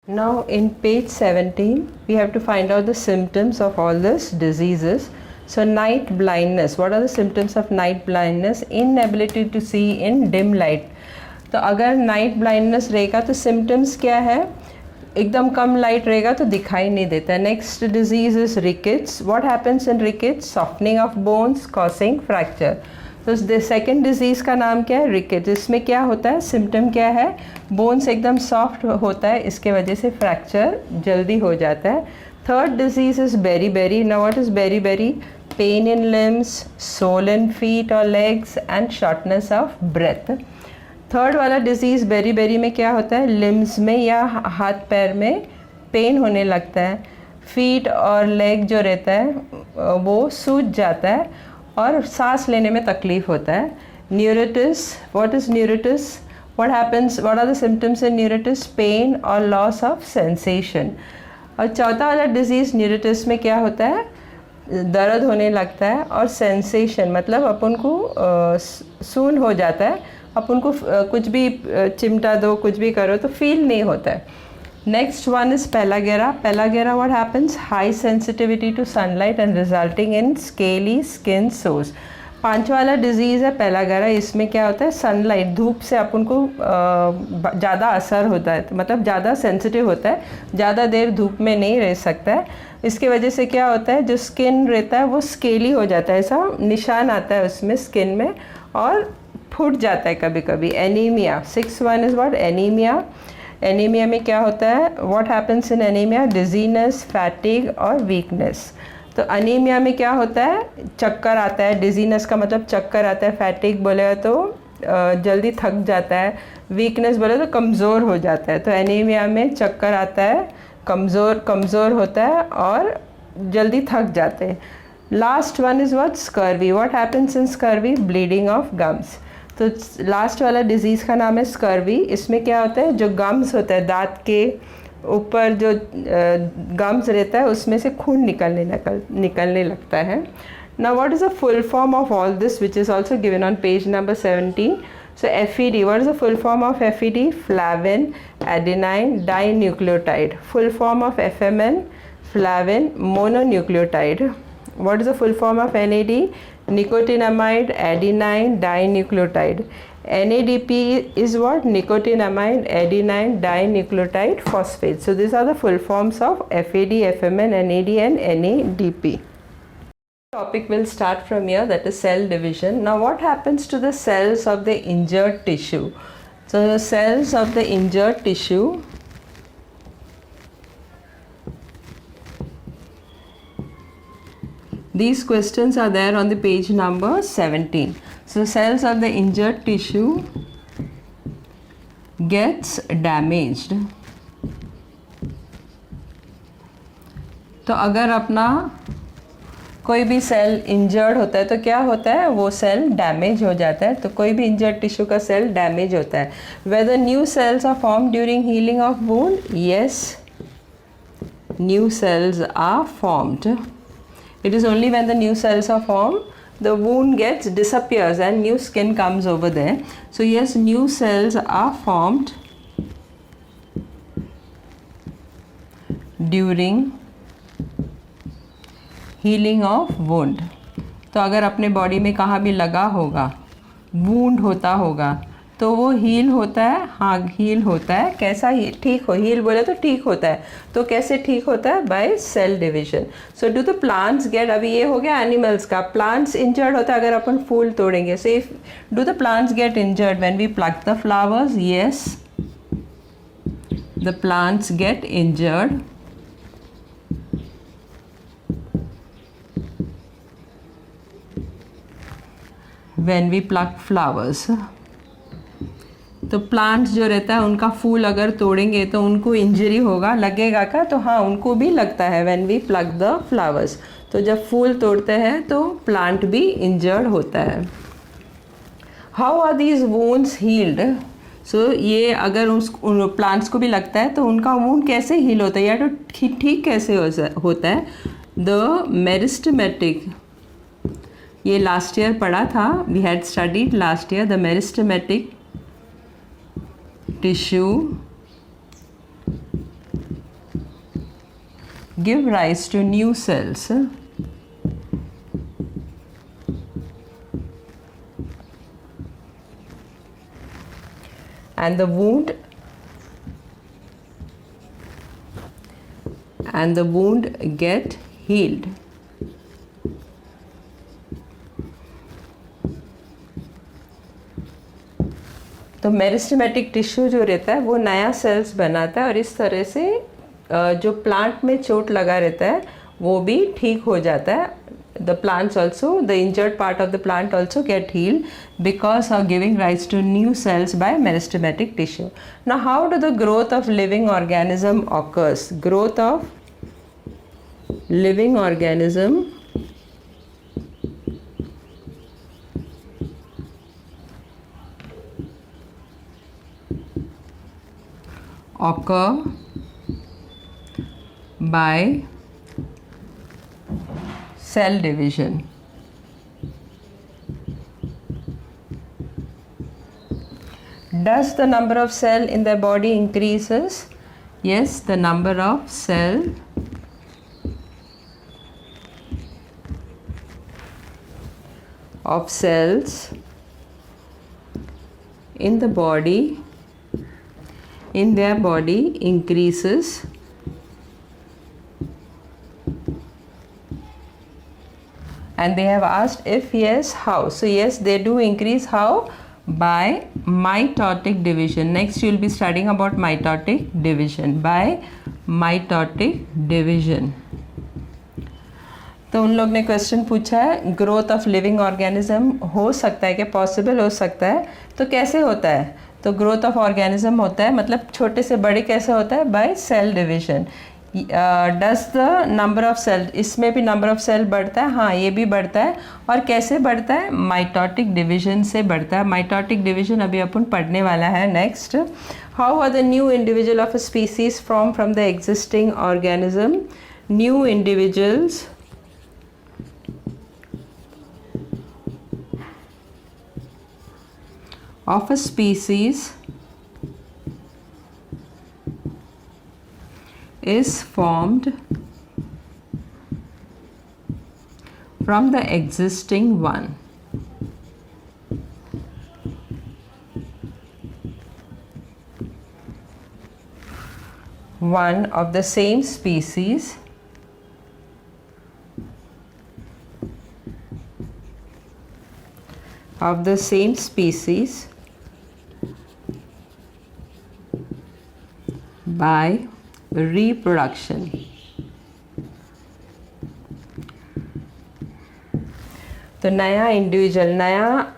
Now in page 17 we have to find out the symptoms of all these diseases. So night blindness, what are the symptoms of night blindness? Inability to see in dim light. तो अगर night blindness रहेगा तो symptoms क्या है? एकदम कम light रहेगा तो दिखाई नहीं देता. Next disease is rickets. What happens in rickets? Softening of bones causing fracture. तो सेकेंड डिजीज़ का नाम क्या है? रिकेट्स. इसमें क्या होता है? सिम्टम क्या है? बोन्स एकदम सॉफ्ट होता है, इसके वजह से फ्रैक्चर जल्दी हो जाता है. Third disease is beri. Now what is beri? Pain in limbs, swollen feet और legs and shortness of breath. Third वाला डिजीज़ बेरी में क्या होता है? लिम्स में या हाथ पैर में पेन होने लगता है. फीट और लेग जो रहता है वो सूज जाता है और सांस लेने में तकलीफ होता है. Neuritis. What is neuritis? What happens? What are the symptoms in neuritis? Pain और लॉस ऑफ सेंसेशन. और चौथा वाला डिजीज़ न्यूरिटिस में क्या होता है? दर्द होने लगता है और सेंसेशन मतलब अपन को सून हो जाता है. अपन को कुछ भी चिमटा दो, कुछ भी करो तो फील नहीं होता है. Next one is pellagra. What happens? High sensitivity to sunlight and resulting in scaly skin sores. पांचवा वाला डिजीज़ है पेलागेरा. इसमें क्या होता है? सनलाइट, धूप से अपन को ज़्यादा असर होता है, मतलब ज़्यादा सेंसिटिव होता है, ज़्यादा देर धूप में नहीं रह सकता है. इसके वजह से क्या होता है? जो स्किन रहता है वो स्केली हो जाता है, ऐसा निशान आता है उसमें स्किन में और फूट जाता है कभी कभी. Anaemia. Six one is what? Anaemia. Anaemia में क्या होता है? What happens in anaemia? Dizziness, fatigue और वीकनेस. तो अनीमिया में क्या होता है? चक्कर आता है. डिजीनेस का मतलब चक्कर आता है. फैटिग बोले तो जल्दी थक जाता है. वीकनेस बोले तो कमज़ोर हो जाता है. तो एनीमिया में चक्कर आता है, कमज़ोर होता है और जल्दी थक जाते हैं. Last one is what? Scurvy. What happens in scurvy? Bleeding of gums. तो लास्ट वाला डिजीज़ का नाम है स्कर्वी. इसमें क्या होता है? जो गम्स होता है, दांत के ऊपर जो गम्स रहता है उसमें से खून निकलने लगता है. Now what is the full form of all this which is also given on page number 17. So FED, what is the full form of FED? Flavin adenine dinucleotide. Full form of FMN? Flavin mononucleotide. What is the full form of NAD? Nicotinamide adenine dinucleotide. NADP is what? Nicotinamide adenine dinucleotide phosphate. So these are the full forms of FAD, FMN, NAD and NADP. Topic will start from here, that is cell division. Now what happens to the cells of the injured tissue? So the cells of the injured tissue, these questions are there on the page number 17. So cells of the injured tissue gets damaged. तो अगर अपना कोई भी cell injured होता है तो क्या होता है? वो सेल डैमेज हो जाता है. तो कोई भी इंजर्ड टिश्यू का सेल डैमेज होता है. Whether new cells are form during healing of wound? Yes, new cells are formed. It is only when the new cells are form the wound gets disappears and new skin comes over there. So yes, new cells are formed during healing of wound. तो अगर अपने body में कहाँ भी लगा होगा, wound होता होगा, तो वो हील होता है. हाँ, हील होता है. कैसा? ठीक हो. हील बोले तो ठीक होता है. तो कैसे ठीक होता है? By cell division. So do the plants get, अभी ये हो गया एनिमल्स का. प्लांट्स इंजर्ड होता है अगर अपन फूल तोड़ेंगे. So if do the plants get injured when we pluck the flowers? Yes, the plants get injured when we pluck flowers. तो प्लांट्स जो रहता है उनका फूल अगर तोड़ेंगे तो उनको इंजरी होगा, लगेगा का? तो हाँ, उनको भी लगता है when we pluck the flowers. तो जब फूल तोड़ते हैं तो प्लांट भी इंजर्ड होता है. How are these wounds healed? So ये अगर उन प्लांट्स को भी लगता है तो उनका वुंड कैसे हील होता है या तो ठीक कैसे होता है? द मेरिस्टेमेटिक, ये लास्ट ईयर पढ़ा था, we had studied last year. The meristematic tissue give rise to new cells. And the wound get healed. तो मेरिस्टेमेटिक टिश्यू जो रहता है वो नया सेल्स बनाता है और इस तरह से जो प्लांट में चोट लगा रहता है वो भी ठीक हो जाता है. The plants also, the injured part of the plant also get healed because of giving rise to new cells by meristematic tissue. Now how do the growth of living organism occurs? Growth of living organism occur by cell division. Does the number of cell in the body increases? Yes, the number of cells in the body, in their body increases and they have asked if yes, how. So yes, they do increase. How? By mitotic division. Next you will be studying about mitotic division. By mitotic division. तो उन लोग ने question पूछा है growth of living organism हो सकता है क्या, पॉसिबल हो सकता है, तो कैसे होता है? तो ग्रोथ ऑफ ऑर्गेनिज्म होता है मतलब छोटे से बड़े कैसे होता है? By cell division. Does the number of cell, इसमें भी नंबर ऑफ सेल बढ़ता है? हाँ, ये भी बढ़ता है. और कैसे बढ़ता है? माइटोटिक डिवीजन से बढ़ता है. माइटोटिक डिवीजन अभी अपन पढ़ने वाला है next. How are the new individual of a species from the existing organism? New individuals of a species is formed from the existing one. One of the same species by reproduction. तो नया individual, नया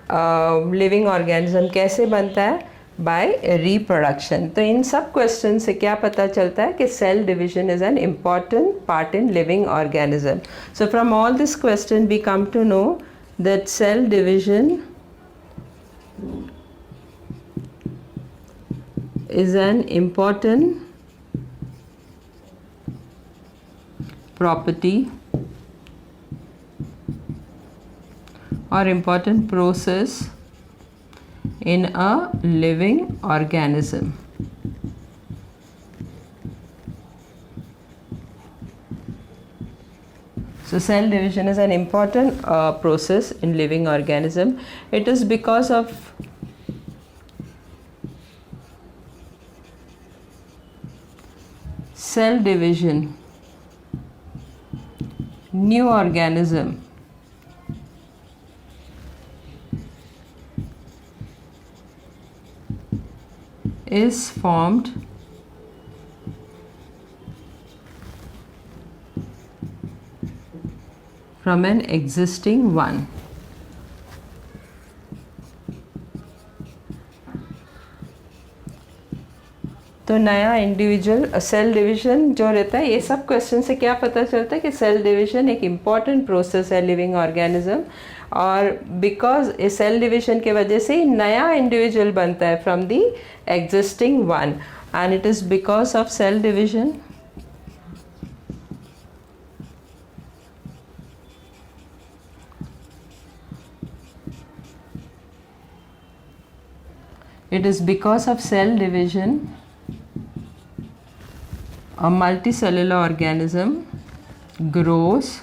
living organism कैसे बनता है? By reproduction. तो इन सब question से क्या पता चलता है कि cell division is an important part in living organism. So from all this question we come to know that cell division is an important property or important process in a living organism. So cell division is an important process in living organism. It is because of cell division, new organism is formed from an existing one. तो नया individual cell division जो रहता है, ये सब question से क्या पता चलता है कि सेल डिवीजन एक इम्पॉर्टेंट प्रोसेस है लिविंग ऑर्गेनिज्म. और बिकॉज ये सेल डिवीजन के वजह से ही नया इंडिविजुअल बनता है from the existing one, and it is because of cell division a multicellular organism grows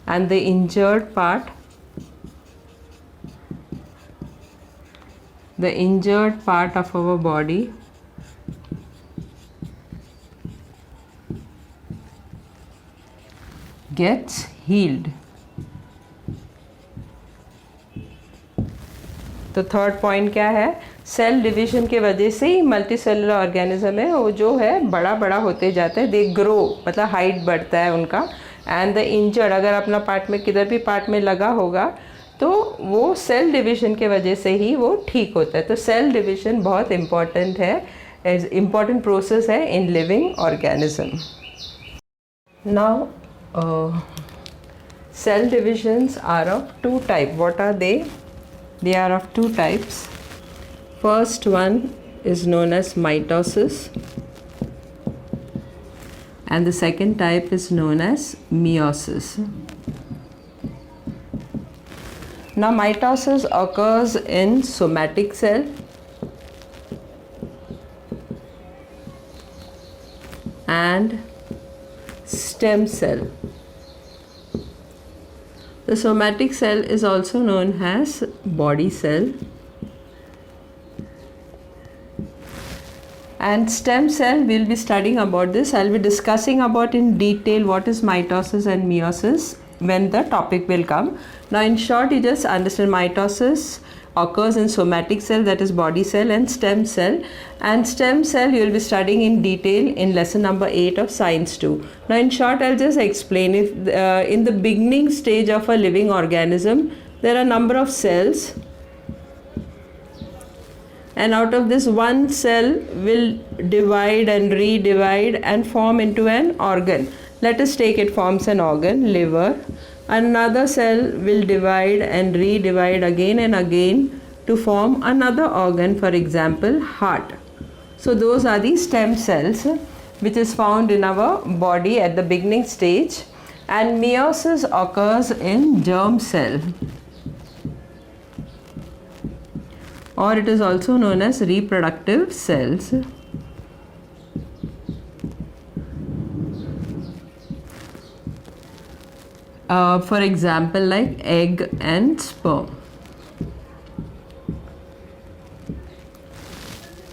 and the injured part of our body gets healed. तो थर्ड पॉइंट क्या है, सेल डिवीजन के वजह से ही मल्टी सेलुलर ऑर्गेनिज्म है वो जो है बड़ा होते जाता है, दे ग्रो मतलब हाइट बढ़ता है उनका। एंड द इंजर्ड, अगर अपना पार्ट में किधर भी पार्ट में लगा होगा तो वो सेल डिवीजन के वजह से ही वो ठीक होता है। तो सेल डिवीजन बहुत इम्पॉर्टेंट है, इम्पॉर्टेंट प्रोसेस है इन living organism. Now cell divisions are of two types. What are they? They are of two types. First one is known as mitosis and the second type is known as meiosis. Now mitosis occurs in somatic cell and stem cell. The somatic cell is also known as body cell and stem cell. We'll be studying about this. I'll be discussing about in detail what is mitosis and meiosis when the topic will come. Now in short, you just understand mitosis occurs in somatic cell, that is body cell, and stem cell. And stem cell you will be studying in detail in lesson number 8 of science 2. Now in short, I'll just explain. If in the beginning stage of a living organism there are a number of cells, and out of this one cell will divide and redivide and form into an organ. Let us take it forms an organ, liver. Another cell will divide and redivide again and again to form another organ, for example heart. So those are the stem cells which is found in our body at the beginning stage, and meiosis occurs in germ cell, or it is also known as reproductive cells. For example like egg and sperm.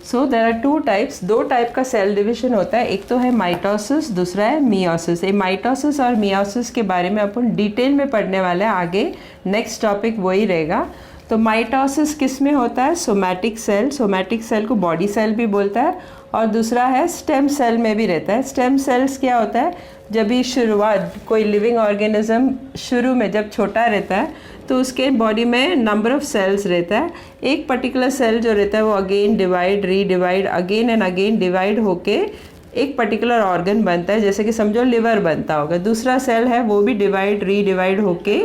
So there are two types, दो type का cell division होता है, एक तो है mitosis, दूसरा है meiosis. ये माइटोसिस और मियोसिस के बारे में अपन डिटेल में पढ़ने वाले हैं आगे, नेक्स्ट टॉपिक वही रहेगा। तो माइटोसिस किस में होता है, सोमैटिक सेल, सोमैटिक सेल को बॉडी सेल भी बोलता है, और दूसरा है स्टेम सेल में भी रहता है। स्टेम सेल्स क्या होता है, जब भी शुरुआत कोई लिविंग ऑर्गेनिज्म शुरू में जब छोटा रहता है तो उसके बॉडी में नंबर ऑफ सेल्स रहता है, एक पर्टिकुलर सेल जो रहता है वो again divide redivide again and again divide होके एक पर्टिकुलर ऑर्गन बनता है, जैसे कि समझो लिवर बनता होगा, दूसरा सेल है वो भी डिवाइड रीडिवाइड होके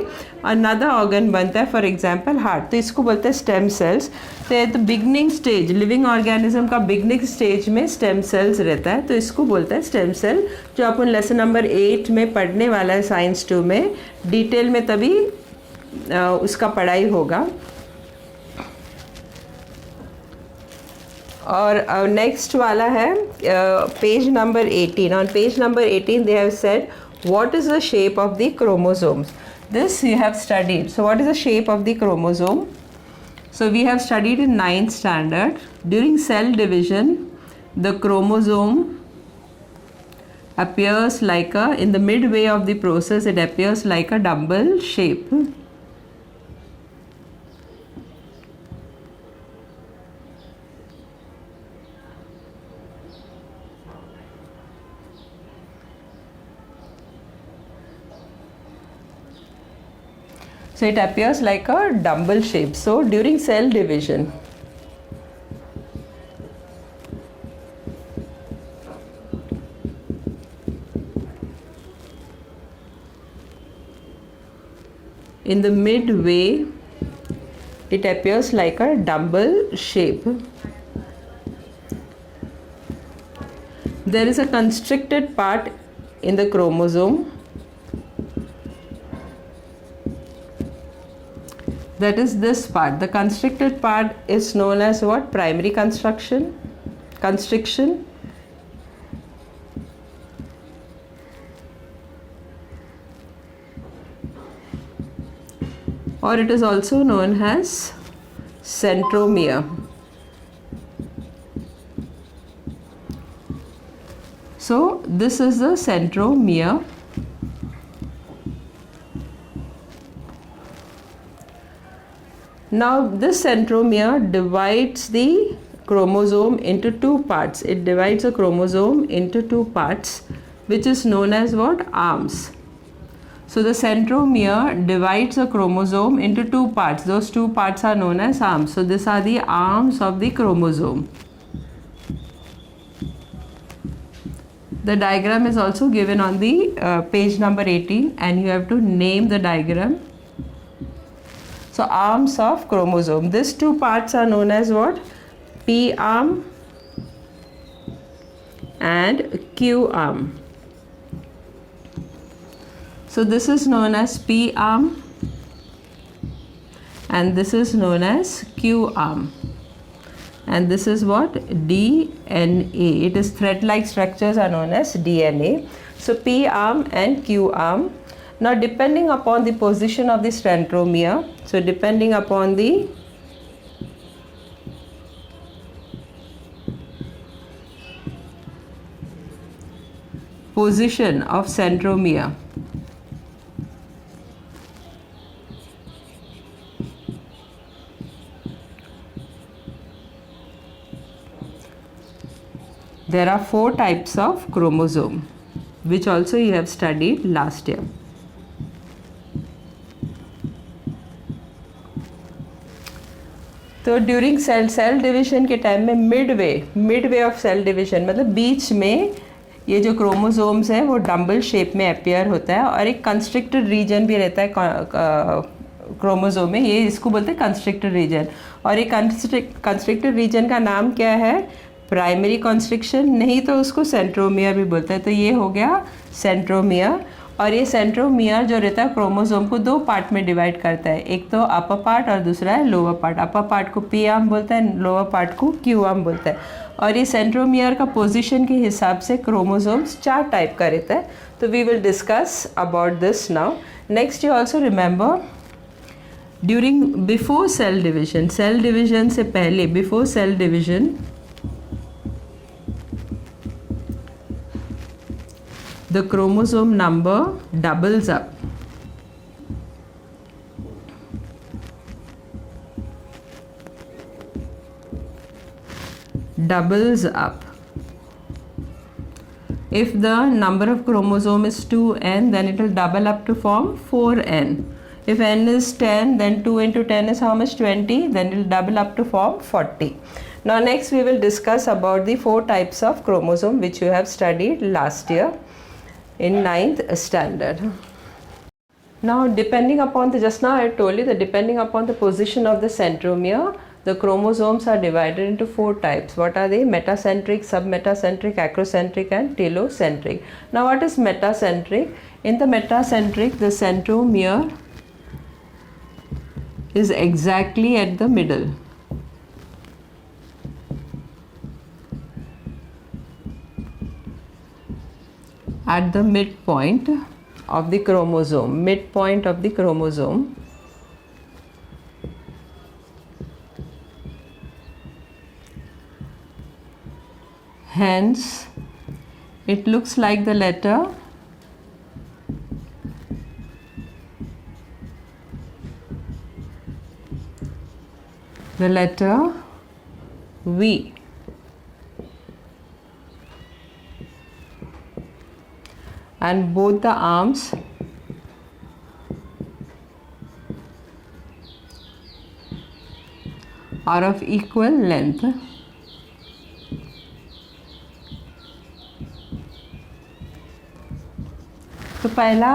अनदर ऑर्गन बनता है, फॉर एग्जांपल हार्ट। तो इसको बोलते हैं स्टेम सेल्स। तो at the beginning stage, living organism का बिगनिंग स्टेज में स्टेम सेल्स रहता है, तो इसको बोलते हैं स्टेम सेल, जो अपन लेसन नंबर 8 में पढ़ने वाला है साइंस 2 में डिटेल में, तभी उसका पढ़ाई होगा। और नेक्स्ट वाला है page number 18. On page number 18 they have said what is the shape of the chromosomes. This you have studied. So what is the shape of the chromosome? So we have studied in 9th standard. During cell division, the chromosome appears like a, in the midway of the process, it appears like a dumbbell shape. So it appears like a dumbbell shape. So during cell division, in the midway it appears like a dumbbell shape. There is a constricted part in the chromosome that is this part. The constricted part is known as what? Primary constriction. Or it is also known as centromere. So this is the centromere. Now this centromere divides the chromosome into two parts. It divides a chromosome into two parts, which is known as what? Arms. So the centromere divides a chromosome into two parts. Those two parts are known as arms. So these are the arms of the chromosome. The diagram is also given on the page number 18, and you have to name the diagram. So arms of chromosome. These two parts are known as what? P arm and Q arm. So this is known as P arm and this is known as Q arm. And this is what? DNA. It is thread-like structures are known as DNA. So P arm and Q arm. Now depending upon the position of the centromere, so depending upon the position of centromere, there are 4 types of chromosome, which also you have studied last year. तो during cell division के time में Midway of cell division मतलब बीच में ये जो chromosomes हैं वो dumbbell shape में अपीयर होता है और एक कंस्ट्रिक्टेड रीजन भी रहता है क्रोमोसोम में, ये इसको बोलते हैं कंस्ट्रिक्टेड रीजन. और ये कंस्ट्रिक्टेड रीजन का नाम क्या है? प्राइमरी कंस्ट्रिक्शन, नहीं तो उसको सेंट्रोमियर भी बोलते हैं. तो ये हो गया सेंट्रोमियर. और ये सेंट्रोमियर जो रहता है क्रोमोसोम को 2 पार्ट में डिवाइड करता है, एक तो अपर पार्ट और दूसरा है लोअर पार्ट. अपर पार्ट को पी आर्म बोलता है, लोअर पार्ट को क्यू आर्म बोलता है. और ये सेंट्रोमियर का पोजीशन के हिसाब से क्रोमोसोम्स 4 टाइप का रहता है. तो we will discuss about this now. Next you also remember during before cell division से पहले, before cell division the chromosome number doubles up. If the number of chromosome is 2n, then it will double up to form 4n. If n is 10, then 2 into 10 is how much? 20. Then it will double up to form 40. Now next we will discuss about the 4 types of chromosome which you have studied last year in 9th standard. Now depending upon the, just now I told you that depending upon the position of the centromere, the chromosomes are divided into 4 types. What are they? Metacentric, submetacentric, acrocentric and telocentric. Now what is metacentric? In the metacentric, the centromere is exactly at the middle. At the midpoint of the chromosome, hence it looks like the letter V. And both the arms are of equal length. तो पहला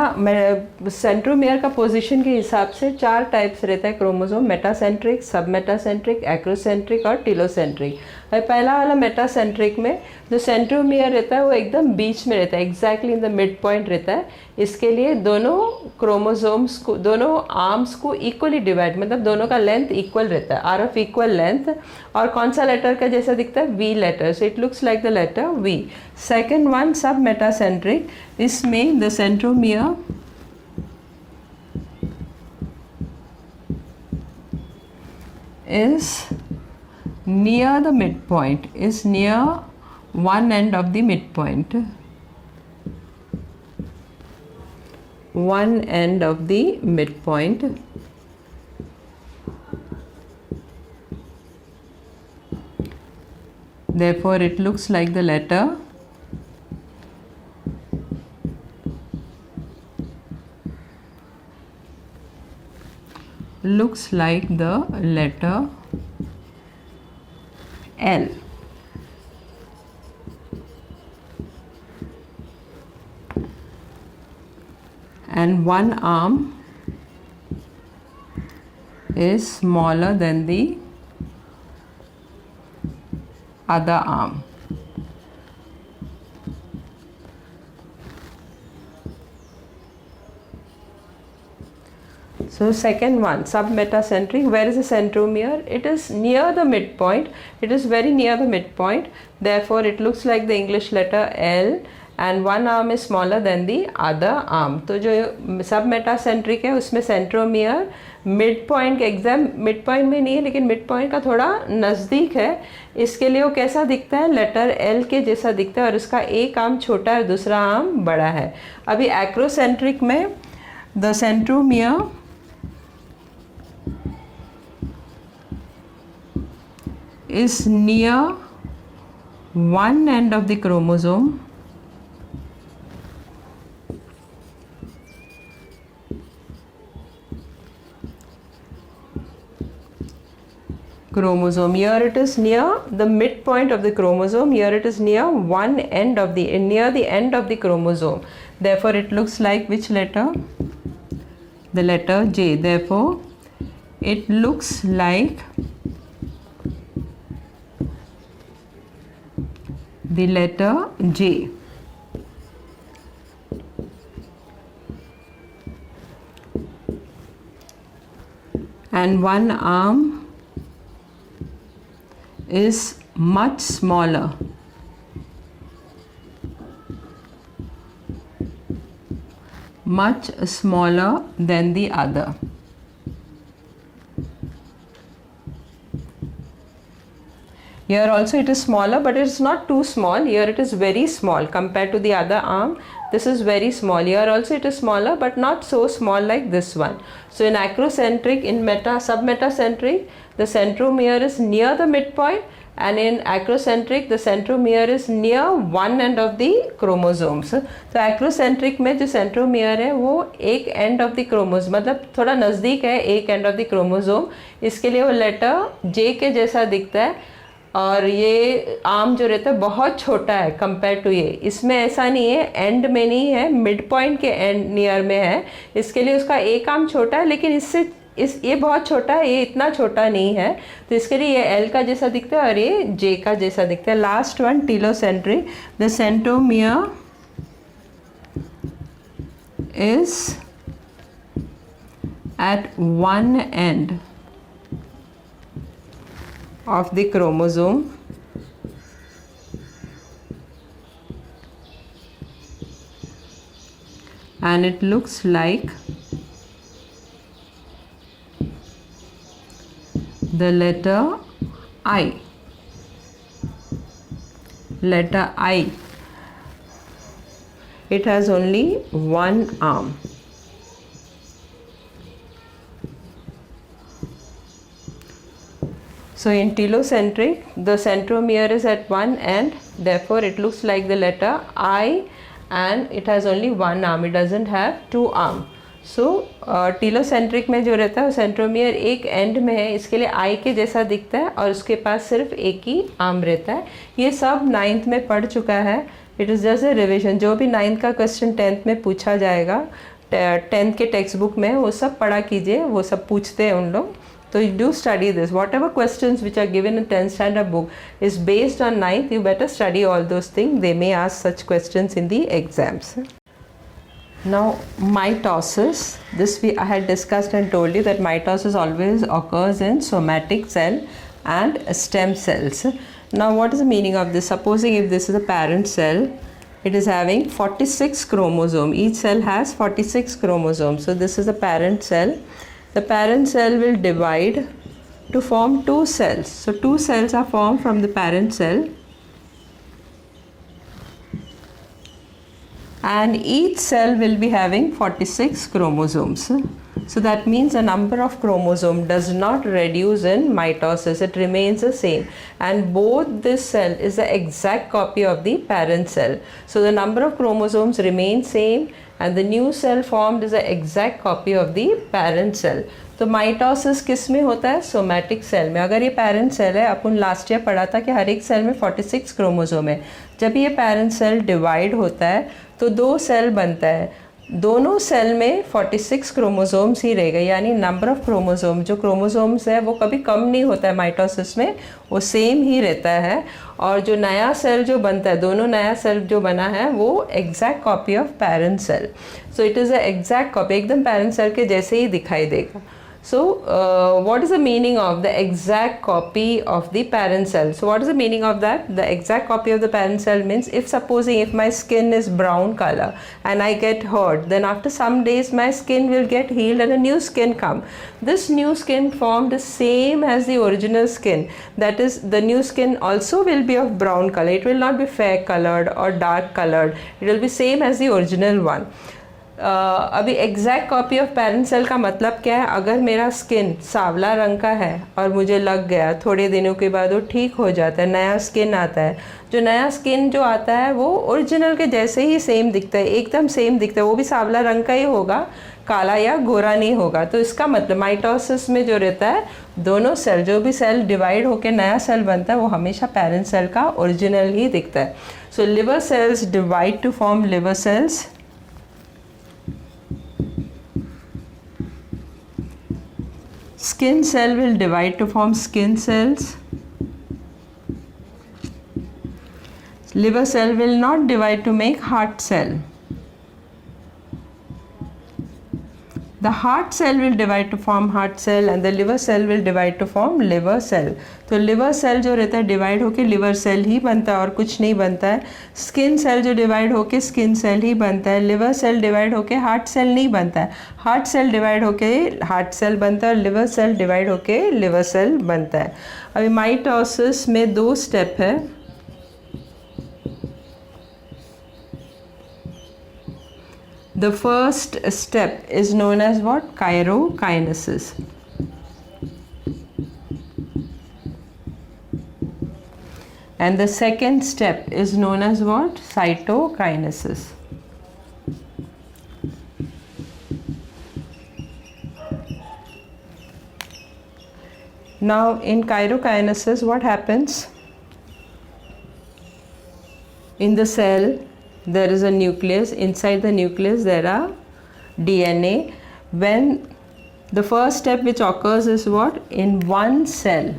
centromere का position के हिसाब से 4 types रहता है chromosome, metacentric, submetacentric, acrocentric और telocentric. और पहला वाला मेटासेंट्रिक में जो सेंट्रोमियर रहता है वो एकदम बीच में रहता है, exactly in the mid point रहता है। इसके लिए दोनों क्रोमोसोम्स को, दोनों आर्म्स को इक्वली डिवाइड, मतलब दोनों का लेंथ इक्वल रहता है, आर ऑफ इक्वल लेंथ। और कौन सा लेटर का जैसा दिखता है? V letter, so it looks like the letter V. Second one submetacentric, इसमें the centromere is near the midpoint, is near one end of the midpoint, one end of the midpoint. Therefore it looks like the letter L. And one arm is smaller than the other arm. So second one, submetacentric, where is the centromere? It is near the midpoint, it is very near the midpoint, therefore it looks like the English letter L, and one arm is smaller than the other arm. तो जो submetacentric है उसमें centromere mid point के exam mid point में नहीं है, लेकिन mid point का थोड़ा नज़दीक है। इसके लिए वो कैसा दिखता है? लेटर एल के जैसा दिखता है, और उसका एक आर्म छोटा है, दूसरा आर्म बड़ा है। अभी एक्रोसेंट्रिक में the centromere is near one end of the chromosome, here it is near the midpoint of the chromosome, here it is near one end of the near the end of the chromosome, therefore it looks like which letter? The letter J. Therefore it looks like the letter J. And one arm is much smaller. Much smaller than the other. Here also it is smaller, but it is not too small. Here it is very small compared to the other arm. This is very small. Here also it is smaller, but not so small like this one. So in acrocentric, in submetacentric, the centromere is near the midpoint, and in acrocentric the centromere is near one end of the chromosomes. तो acrocentric में जो centromere है वो एक end of the chromosome, मतलब थोड़ा नज़दीक है एक end of the chromosome, इसके लिए वो letter J के जैसा दिखता है। और ये आर्म जो रहता है बहुत छोटा है कंपेयर टू ये, इसमें ऐसा नहीं है, एंड में नहीं है, मिड पॉइंट के एंड नियर में है, इसके लिए उसका एक आर्म छोटा है, लेकिन इससे ये बहुत छोटा है, ये इतना छोटा नहीं है, तो इसके लिए ये एल का जैसा दिखता है और ये जे का जैसा दिखता है। Last one telocentric, the centromere is at one end of the chromosome, and it looks like the letter I. Letter I. It has only one arm. So in telocentric, the centromere is at one end, therefore it looks like the letter I, and it has only one arm, it doesn't have two arms. So telocentric में जो रहता है वो centromere एक end में है, इसके लिए I के जैसा दिखता है और उसके पास सिर्फ एक ही आर्म रहता है। ये सब 9th में पढ़ चुका है, it is just a revision. जो भी 9th का क्वेश्चन 10th में पूछा जाएगा 10th के टेक्स्ट बुक में, वो सब पढ़ा कीजिए, वो सब पूछते हैं उन लोग। So you do study this. Whatever questions which are given in 10th standard book is based on 9th. You better study all those things. They may ask such questions in the exams. Now mitosis, I had discussed and told you that mitosis always occurs in somatic cell and stem cells. Now what is the meaning of this? Supposing if this is a parent cell, it is having 46 chromosomes. Each cell has 46 chromosomes. So this is the parent cell. The parent cell will divide to form two cells. So two cells are formed from the parent cell. And each cell will be having 46 chromosomes. So that means the number of chromosomes does not reduce in mitosis, it remains the same, and both this cell is the exact copy of the parent cell. So the number of chromosomes remain same and the new cell formed is the exact copy of the parent cell. तो mitosis किस में होता है? Somatic cell में. अगर ये parent cell है, अपन last year पढ़ा था कि हर एक सेल में 46 क्रोमोसोम है. जब ये पेरेंट सेल डिवाइड होता है तो दो सेल बनता है. दोनों सेल में 46 क्रोमोसोम्स ही रहेगा, यानी नंबर ऑफ क्रोमोसोम, जो क्रोमोसोम्स है वो कभी कम नहीं होता है माइटोसिस में, वो सेम ही रहता है. और जो नया सेल जो बनता है, दोनों नया सेल जो बना है वो exact copy of parent cell. So it is a exact copy, एकदम पेरेंट सेल के जैसे ही दिखाई देगा. So what is the meaning of the exact copy of the parent cell? So what is the meaning of that? The exact copy of the parent cell means if supposing if my skin is brown color and I get hurt, then after some days my skin will get healed and a new skin come. This new skin formed is same as the original skin. That is, the new skin also will be of brown color. It will not be fair colored or dark colored. It will be same as the original one. अभी exact copy of parent cell का मतलब क्या है? अगर मेरा skin सांवला रंग का है और मुझे लग गया, थोड़े दिनों के बाद वो ठीक हो जाता है, नया स्किन आता है. जो नया स्किन जो आता है वो ओरिजिनल के जैसे ही सेम दिखता है, एकदम सेम दिखता है. वो भी सांवला रंग का ही होगा, काला या गोरा नहीं होगा. तो इसका मतलब माइटोसिस में जो रहता है, दोनों सेल, जो भी सेल डिवाइड होकर नया सेल बनता है वो हमेशा पेरेंट सेल का ओरिजिनल ही दिखता है. So liver cells divide to form liver cells. Skin cell will divide to form skin cells. Liver cell will not divide to make heart cell. The heart cell will divide to form heart cell and the liver cell will divide to form liver cell. तो liver cell जो रहता है divide होके liver cell ही बनता है और कुछ नहीं बनता है. Skin cell जो डिवाइड होके skin cell ही बनता है. Liver cell डिवाइड होके heart cell नहीं बनता है. Heart cell डिवाइड होके heart cell बनता है और liver cell डिवाइड होके liver cell बनता है. अभी माइटोसिस में दो स्टेप है. The first step is known as what? Cheirokinesis. And the second step is known as what? Cytokinesis. Now in cheirokinesis what happens? In the cell there is a nucleus. Inside the nucleus there are DNA. When the first step which occurs is what? In one cell.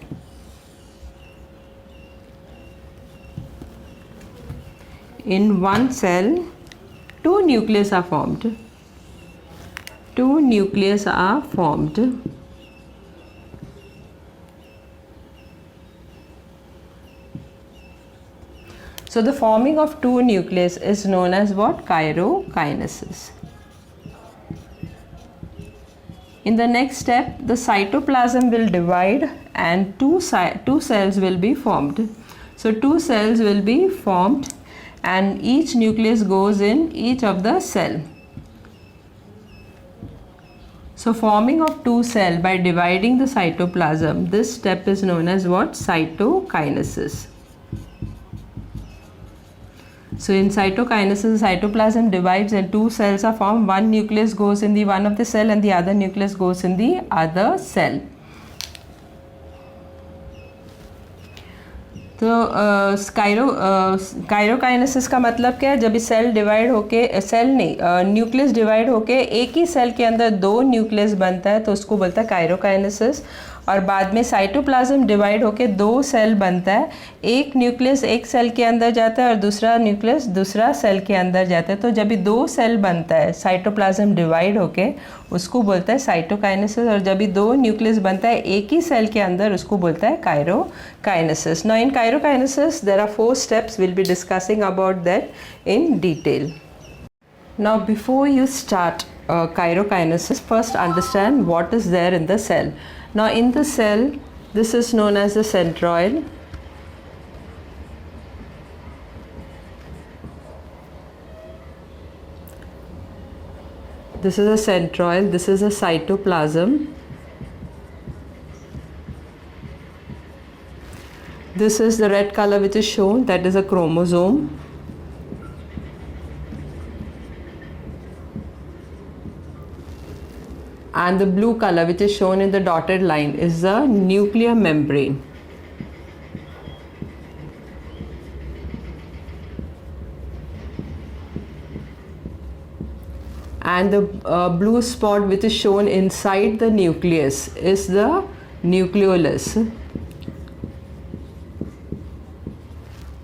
In one cell, two nucleus are formed. Two nucleus are formed. So the forming of two nucleus is known as what? Cheirokinesis. In the next step, the cytoplasm will divide and two cells will be formed. So two cells will be formed and each nucleus goes in each of the cell. So forming of two cells by dividing the cytoplasm, this step is known as what? Cytokinesis. So in cytokinesis, the cytoplasm divides and two cells are formed. One nucleus goes in the one of the cell and the other nucleus goes in the other cell. तो karyokinesis का मतलब क्या है? जब cell divide होके, cell नहीं, nucleus divide होके एक ही सेल के अंदर दो न्यूक्लियस बनता है तो उसको बोलता है काइरोकाइनेसिस. और बाद में साइटोप्लाज्म डिवाइड होके 2 सेल बनता है। एक न्यूक्लियस एक सेल के अंदर जाता है और दूसरा न्यूक्लियस दूसरा सेल के अंदर जाता है। तो जब भी 2 सेल बनता है साइटोप्लाज्म डिवाइड होके, उसको बोलता है साइटोकाइनेसिस। और जब भी 2 न्यूक्लियस बनता है एक ही सेल के अंदर, उसको बोलता है karyokinesis. Now in karyokinesis there are 4 steps, will be discussing about that in detail. Now before you start chirokinesis, first understand what is there in the cell. Now in the cell, this is known as the centroid. This is a centroid, this is a cytoplasm. This is the red color which is shown, that is a chromosome. And the blue color which is shown in the dotted line is the nuclear membrane. And the blue spot which is shown inside the nucleus is the nucleolus.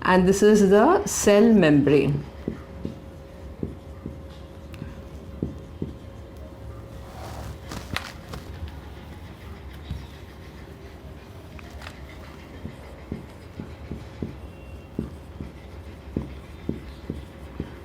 And this is the cell membrane.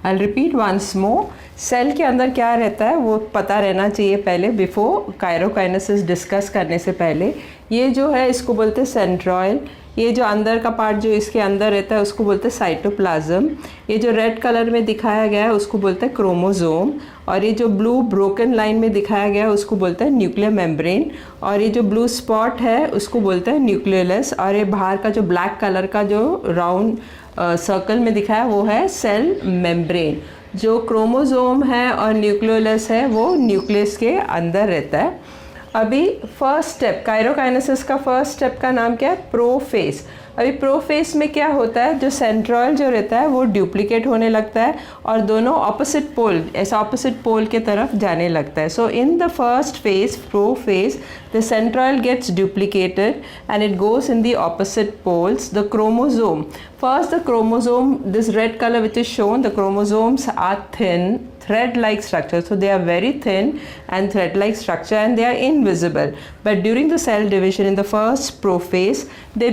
I'll repeat once more. Cell के अंदर क्या रहता है वो पता रहना चाहिए पहले, बिफोर काइरोकाइनेसिस डिस्कस करने से पहले। ये जो है इसको बोलते हैं सेंट्रॉइड। ये जो अंदर का पार्ट जो इसके अंदर रहता है उसको बोलते हैं साइटोप्लाज्म। ये जो रेड कलर में दिखाया गया है उसको बोलते हैं क्रोमोसोम। और ये जो ब्लू ब्रोकन लाइन में दिखाया गया है उसको बोलते हैं न्यूक्लियर मेम्ब्रेन। और ये जो ब्लू स्पॉट है उसको बोलते हैं न्यूक्लियोलस। और ये बाहर का जो ब्लैक कलर का जो राउंड सर्कल में दिखाया है वो है सेल मेम्ब्रेन। जो क्रोमोसोम है और न्यूक्लियोलस है वो न्यूक्लियस के अंदर रहता है। अभी फर्स्ट स्टेप काइरोकाइनेसिस का फर्स्ट स्टेप का नाम क्या है? प्रोफेस। अभी प्रोफेस में क्या होता है, जो सेंट्रॉइड जो रहता है वो डुप्लीकेट होने लगता है और दोनों ऑपोजिट पोल, ऐसा ऑपोजिट पोल के तरफ जाने लगता है। So in the first phase prophase the centroid gets duplicated and it goes in the opposite poles. The chromosome, first the chromosome, this red color which is shown, the chromosomes are thin thread-like structure, so they are very thin and thread-like structure and they are invisible. But during the cell division in the first prophase, they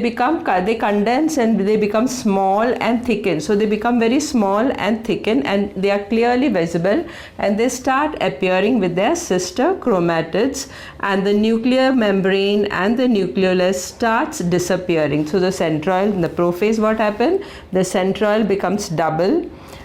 condense and they become small and thicken. So they become very small and thicken and they are clearly visible and they start appearing with their sister chromatids, and the nuclear membrane and the nucleolus starts disappearing. So the centroid in the prophase, what happened? The centroid becomes double.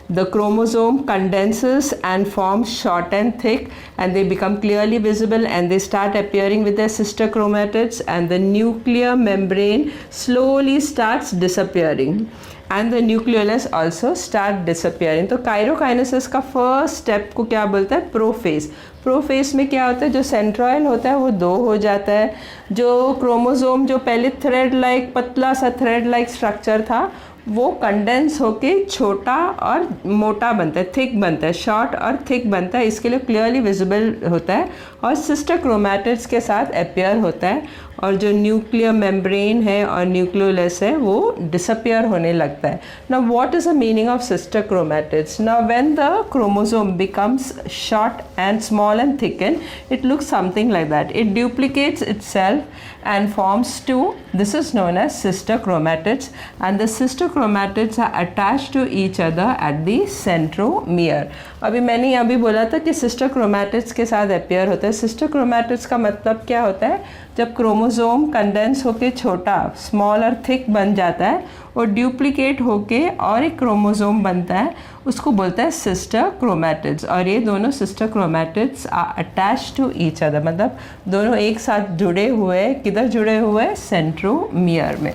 The chromosome condenses and forms short and thick and they become clearly visible and they start appearing with their sister chromatids, and the nuclear membrane slowly starts disappearing and the nucleolus also start disappearing. तो karyokinesis का first step को क्या बोलता है? Prophase. Prophase में क्या होता है, जो सेंट्रॉइड होता है वो 2 हो जाता है। जो क्रोमोसोम जो पहले थ्रेड लाइक पतला सा थ्रेड लाइक स्ट्रक्चर था वो कंडेंस होके छोटा और मोटा बनता है, थिक बनता है, शॉर्ट और थिक बनता है, इसके लिए क्लियरली विजिबल होता है और सिस्टर क्रोमैटिड्स के साथ अपेयर होता है। और जो न्यूक्लियर मेम्ब्रेन है और न्यूक्लियोलस है वो डिसअपियर होने लगता है। Now what is the meaning of sister chromatids? Now when the chromosome becomes short and small and thicken, it looks something like that. It duplicates itself and forms 2. This is known as sister chromatids, and the sister chromatids are attached to each other at the centromere. अभी मैंने अभी बोला था कि sister chromatids के साथ appear होता है। सिस्टर क्रोमैटिड्स का मतलब क्या होता है? जब क्रोमोसोम कंडेंस होके छोटा, स्मॉल और थिक बन जाता है और ड्यूप्लिकेट होके और एक क्रोमोसोम बनता है, उसको बोलता है सिस्टर क्रोमैटिड्स। और ये दोनों sister chromatids are attach to each other, मतलब दोनों एक साथ जुड़े हुए, किधर जुड़े हुए? सेंट्रोमियर में।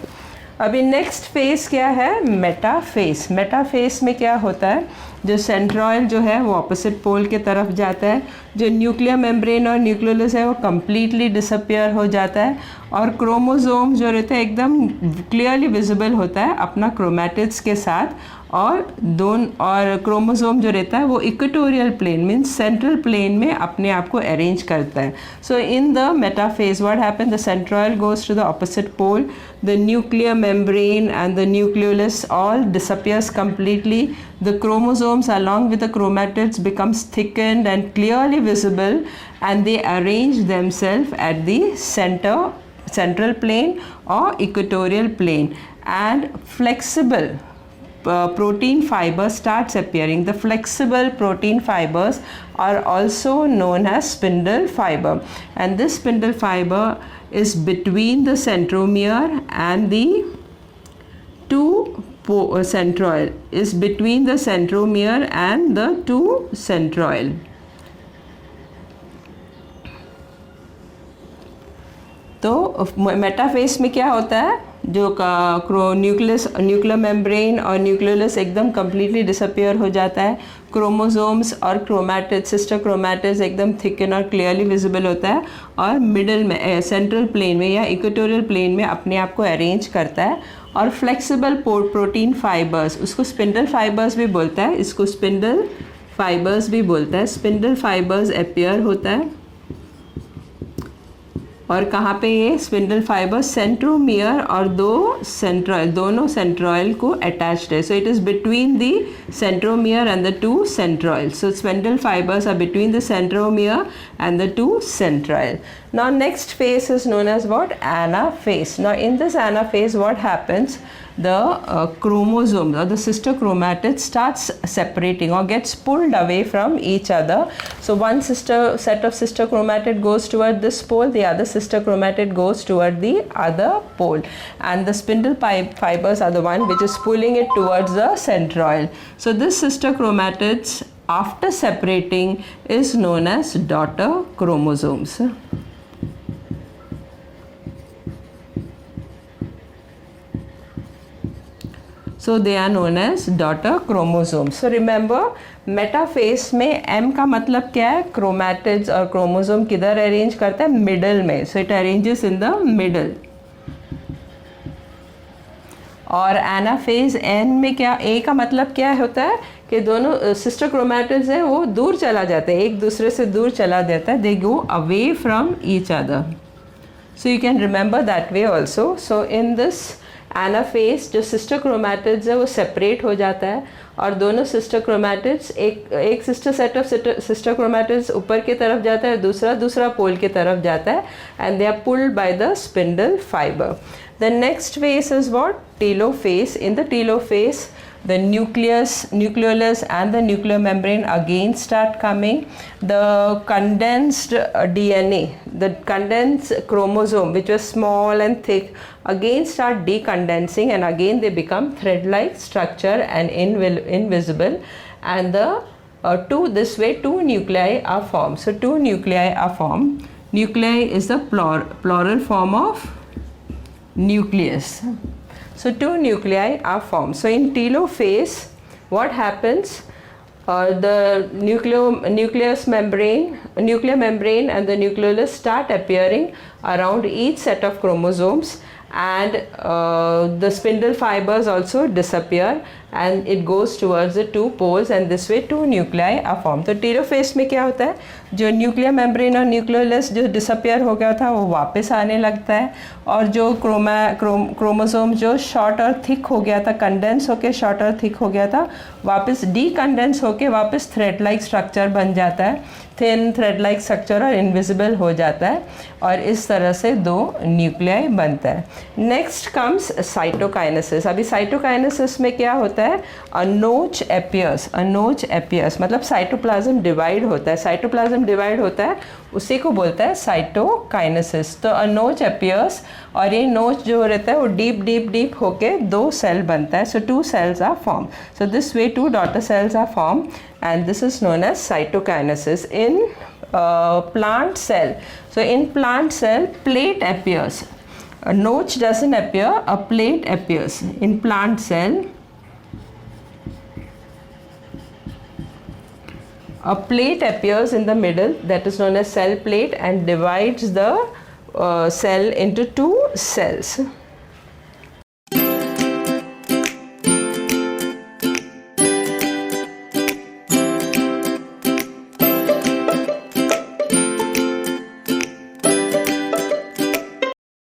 अभी नेक्स्ट फेस क्या है? मेटाफेस। मेटाफेस में क्या होता है? जो सेंट्रॉइड जो है वो ऑपोजिट पोल के तरफ जाता है, जो न्यूक्लियर मेम्ब्रेन और न्यूक्लियोलस है वो कम्प्लीटली डिसअपियर हो जाता है और क्रोमोसोम जो रहता है एकदम क्लियरली विजिबल होता है अपना क्रोमैटिड्स के साथ, और क्रोमोसोम जो रहता है वो equatorial plane means central plane में अपने आप को अरेंज करता है. So in the metaphase what happen, the centroid goes to the opposite pole, the nuclear membrane and the nucleolus all disappears completely. The chromosomes along with the chromatids becomes thickened and clearly visible, and they arrange themselves at the central plane or equatorial plane, and flexible protein fiber starts appearing. The flexible protein fibers are also known as spindle fiber, and this spindle fiber is between the centromere and the centroid, is between the centromere and the two centroid. तो metaphase में क्या होता है, जो nuclear membrane और nucleolus एकदम completely disappear हो जाता है, क्रोमोसोम्स और क्रोमैटिड सिस्टर क्रोमैटिड्स एकदम थिकन और क्लियरली विजिबल होता है, और मिडल में सेंट्रल प्लेन में या इक्वेटोरियल प्लेन में अपने आप को अरेंज करता है. और फ्लेक्सिबल प्रोटीन फाइबर्स, उसको स्पिंडल फाइबर्स भी बोलता है, इसको स्पिंडल फाइबर्स भी बोलता है. स्पिंडल फाइबर्स अपियर होता है, और कहाँ पे ये स्पिंडल फाइबर सेंट्रोमियर और दोनों सेंट्रॉयल को अटैच्ड है. So it is between the centromere and the two centriole. So spindle fibers are between the centromere and the two centroid. Now next phase is known as what? Anaphase. Now in this anaphase what happens? The chromosomes or the sister chromatid starts separating or gets pulled away from each other. So one set of sister chromatid goes toward this pole, the other sister chromatid goes toward the other pole, and the spindle fibers are the one which is pulling it towards the centroid. So this sister chromatids after separating is known as daughter chromosomes. So they are known as daughter chromosomes. So remember metaphase में M का मतलब क्या है, chromatids और chromosome किधर arrange करता है, middle में. So it arranges in the middle. और एनाफेज N में क्या, A का मतलब क्या होता है कि दोनों सिस्टर क्रोमैटिड्स हैं वो दूर चला जाता है, एक दूसरे से दूर चला जाता है, they go away from each other. So you can remember that way also. So in this anaphase जो सिस्टर क्रोमैटिड्स है वो सेपरेट हो जाता है, और दोनों सिस्टर क्रोमैटिड्स एक सेट ऑफ सिस्टर क्रोमैटिड्स ऊपर की तरफ जाता है, दूसरा पोल की तरफ जाता है, and they are pulled by the spindle fibre. The next phase is what? Telophase. In the telophase, the nucleolus and the nuclear membrane again start coming. The condensed DNA, the condensed chromosome, which was small and thick, again start decondensing, and again they become thread-like structure and invisible. And this way two nuclei are formed. So two nuclei are formed. Nuclei is the plural form of nucleus. So two nuclei are formed. So in telophase what happens, the nuclear membrane and the nucleolus start appearing around each set of chromosomes, and the spindle fibers also disappear, and it goes towards the two poles, and this way two nuclei are formed. तो telophase में क्या होता है, जो nuclear membrane और nucleolus जो disappear हो गया था वो वापस आने लगता है, और जो क्रोमोसोम जो शॉर्ट और थिक हो गया था, कंडेंस होके शॉर्ट और थिक हो गया था, वापस डीकंडेंस होके वापस थ्रेड लाइक स्ट्रक्चर बन जाता है, थिन थ्रेड लाइक स्ट्रक्चर, और इनविजिबल हो जाता है, और इस तरह से दो न्यूक्लियाई बनता है. Next comes cytokinesis. अभी साइटोकाइनेसिस में क्या होता है, अ नोच एपियर्स मतलब साइटोप्लाज्म डिवाइड होता है. साइटोप्लाज्म डिवाइड होता है उसी को बोलता है साइटोकाइनेसिस. तो अ नोच एपियर्स, और ये नोच जो रहता है वो डीप होके दो सेल बनता है. So two cells are form. So this way two daughter cells are form, and this is known as cytokinesis. In plant cell, so in plant cell plate appears, a notch doesn't appear, a plate appears. In plant cell a plate appears in the middle, that is known as cell plate, and divides the cell into two cells.